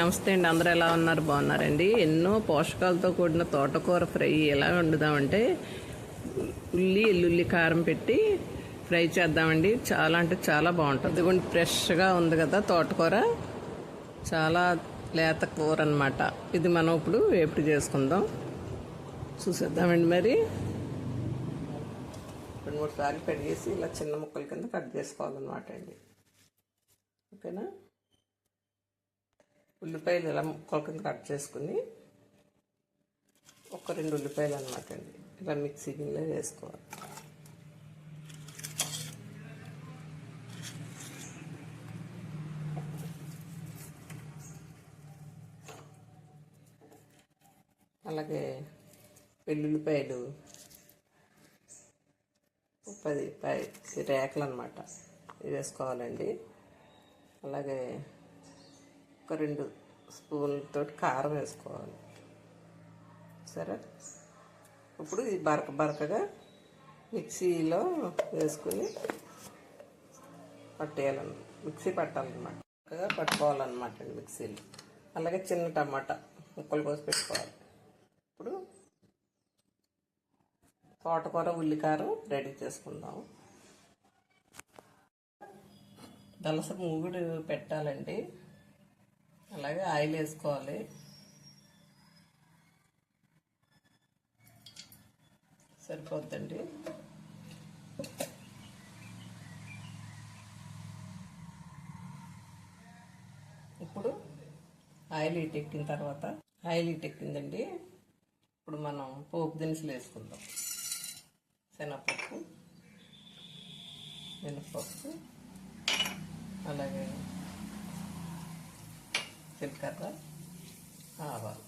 నమస్తే అండి. అందరూ ఎలా ఉన్నారు? బాగున్నారండి. ఎన్నో పోషకాలతో కూడిన తోటకూర ఫ్రై ఎలా వండుదామంటే ఎల్లుల్లి కారం పెట్టి ఫ్రై చేద్దామండి. చాలా అంటే చాలా బాగుంటుంది. ఇదిగోండి ఫ్రెష్గా ఉంది కదా తోటకూర, చాలా లేత కూర అనమాట. ఇది మనం ఇప్పుడు వేపుడు చేసుకుందాం. చూసేద్దామండి. మరి 2-3 సార్లు కడిగేసి ఇలా చిన్న ముక్కల కింద కట్ చేసుకోవాలన్నమాట అండి. ఓకేనా? ఉల్లిపాయలు ఇలా ముక్కల కింద కట్ చేసుకుని ఒక 2 ఉల్లిపాయలు అనమాట అండి ఇలా మిక్సీ గిన్నెలో వేసుకోవాలి. అలాగే వెల్లుల్లిపాయలు 10 రేకలు అనమాట వేసుకోవాలండి. అలాగే ఒక 2 స్పూన్లతో కారం వేసుకోవాలి. సరే, ఇప్పుడు ఇది బరకగా మిక్సీలో వేసుకుని మిక్సీ పట్టాలన్నమాట. బరకగా పట్టుకోవాలన్నమాట అండి మిక్సీలో. అలాగే చిన్న టమాటా ముక్కలు కోసి పెట్టుకోవాలి. ఇప్పుడు తోటకూర ఉల్లికారం రెడీ చేసుకుందాం. దలస మూగుడు పెట్టాలండి. అలాగే ఆయిల్ వేసుకోవాలి. సరిపోద్దండి. ఇప్పుడు ఆయిల్ ఎక్కిన తర్వాత ఆయిల్ ఎక్కిందండి. ఇప్పుడు మనం పోపు దినుసులు వేసుకుందాం. శనగపప్పు, మినపప్పు, అలాగే జీలకర్ర, ఆవాలు.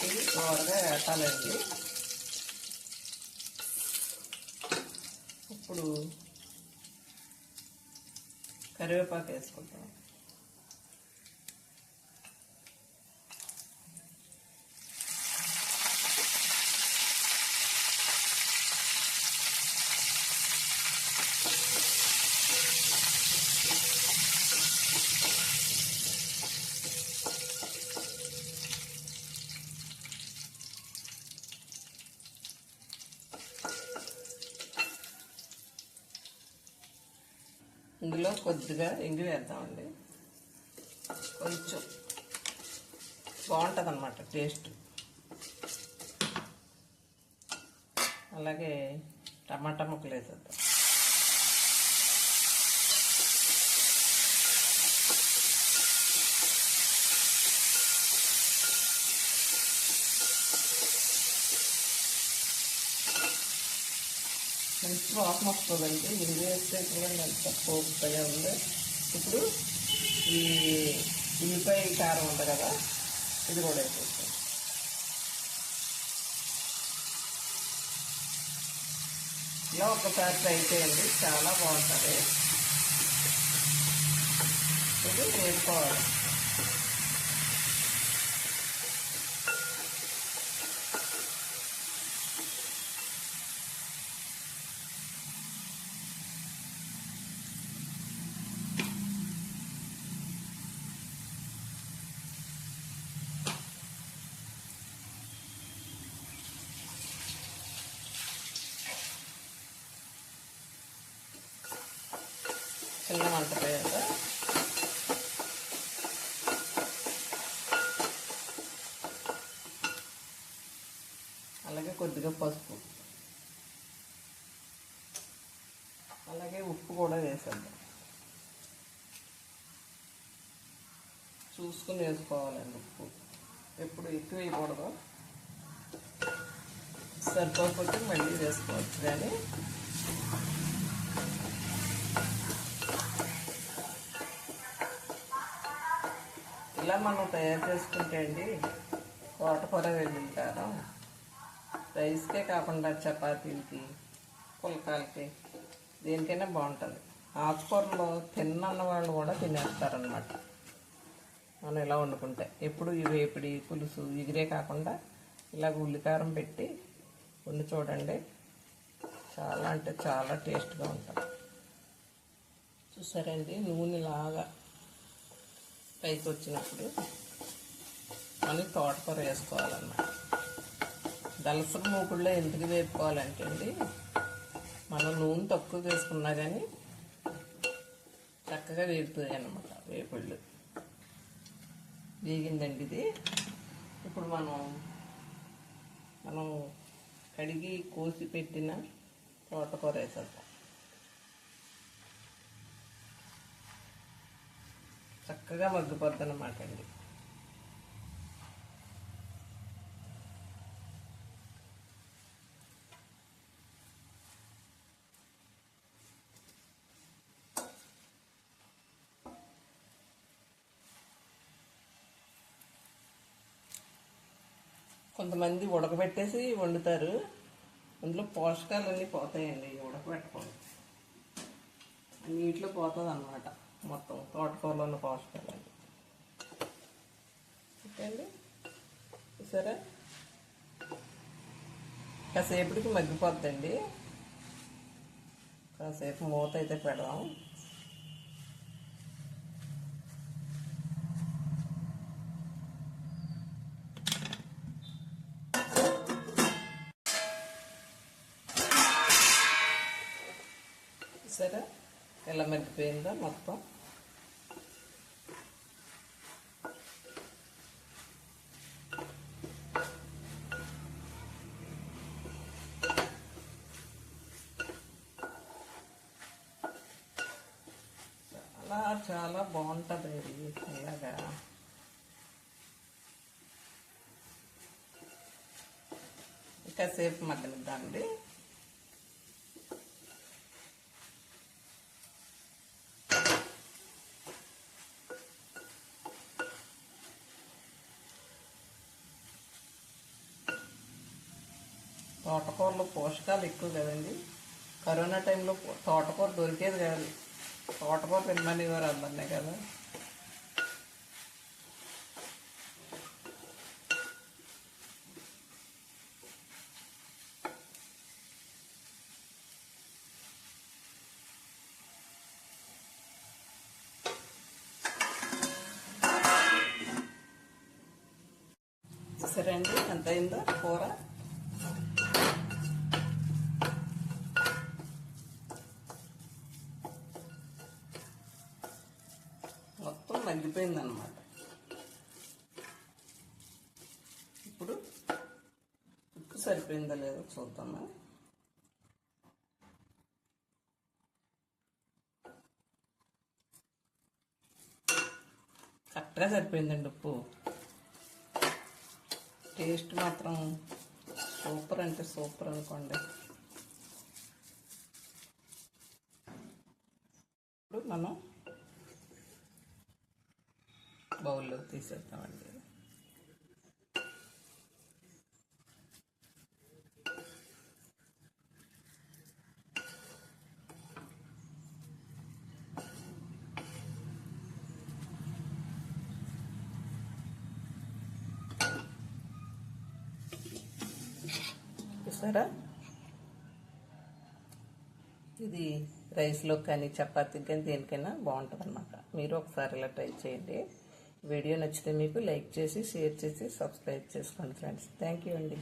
ఇది దోరగా వేటాలండి. ఇప్పుడు కరివేపాకు వేసుకుంటాం. ఇందులో కొద్దిగా ఇంగు వేద్దామండి. కొంచెం బాగుంటుంది అన్నమాట టేస్ట్. అలాగే టమాటా ముక్కలు వేసేద్దాం. మంచి వాసన వస్తుందండి. ఇది వేస్తే ఎంత పోపుగా ఉంది. ఇప్పుడు ఈ ఉల్లిపాయ కారం ఉంది కదా, ఇది కూడా వేసేస్తాం. ఇలా ఒకసారి ట్రై చేయండి, చాలా బాగుంటుంది. ఇది వేసుకోవాలి. చిన్న మంట పోయాక అలాగే కొద్దిగా పసుపు, అలాగే ఉప్పు కూడా వేసేద్దాం. చూసుకుని వేసుకోవాలండి. ఉప్పు ఎప్పుడు ఎక్కువ వేయకూడదు. సరిపోతే మళ్ళీ వేసుకోవచ్చు. కానీ ఇలా మనం తయారు చేసుకుంటే అండి తోటకూర వెల్లుల్లి కారం రైస్కే కాకుండా చపాతీలకి, పుల్కాలకి, దేనికైనా బాగుంటుంది. ఆకుకూరలో తిన్నన్న వాళ్ళు కూడా తినేస్తారనమాట. మనం ఇలా వండుకుంటే ఎప్పుడు ఈ వేపిడి పులుసు ఇగిరే కాకుండా ఇలాగ ఉల్లికారం పెట్టి వండి చూడండి. చాలా అంటే చాలా టేస్ట్గా ఉంటుంది. చూసారండి, నూనె లాగా పైకి వచ్చినప్పుడు మనం తోటకూర వేసుకోవాలన్నమాట. దలసరి మూకుల్లో ఎందుకు వేపుకోవాలంటే అండి, మనం నూనె తక్కువ వేసుకున్నా కానీ చక్కగా వేగుతాయి అన్నమాట వేపుళ్ళు. వేగిందండి ఇది. ఇప్పుడు మనం కడిగి కోసి పెట్టిన తోటకూర వేసేద్దాం. చక్కగా మగ్గిపోద్ది అన్నమాట అండి. కొంతమంది ఉడకబెట్టేసి వండుతారు. అందులో పోషకాలన్నీ పోతాయండి ఉడకబెట్టుకోండి. నీటిలో పోతుంది అన్నమాట మొత్తం తోటకూరలో ఉన్న పోషకాలన్నీ. ఓకేండి, చూసారా కాసేపటికి మగ్గిపోద్దండి. కాసేపు మూత అయితే పెడదాం. సరే ఎలా మగ్గిపోయిందో మొత్తం. చాలా చాలా బాగుంటుంది ఇది ఇలాగా. కాసేపు మగ్గనిద్దామండి. తోటకూరలో పోషకాలు ఎక్కువ కదండి. కరోనా టైంలో తోటకూర దొరికేది కాదు. తోటకూర తినమని వారు అందరినీ కదా. సరే అండి, ఎంత అయిందో కూర. మొత్తం మగ్గిపోయిందన్నమాట. ఇప్పుడు ఉప్పు సరిపోయిందో లేదో చూద్దామా. కరెక్ట్గా సరిపోయిందండి ఉప్పు. టేస్ట్ మాత్రం సూపర్ అంటే సూపర్ అనుకోండి. ఇప్పుడు మనం బౌల్లో తీసేద్దామండి. చూసారా, ఇది రైస్లో కానీ చపాతీకి కానీ దేనికైనా బాగుంటుంది అన్నమాట. మీరు ఒకసారి ఇలా ట్రై చేయండి. వీడియో నచ్చితే మీకు లైక్ చేసి షేర్ చేసి సబ్స్క్రైబ్ చేసుకోండి ఫ్రెండ్స్. థ్యాంక్ యూ అండి.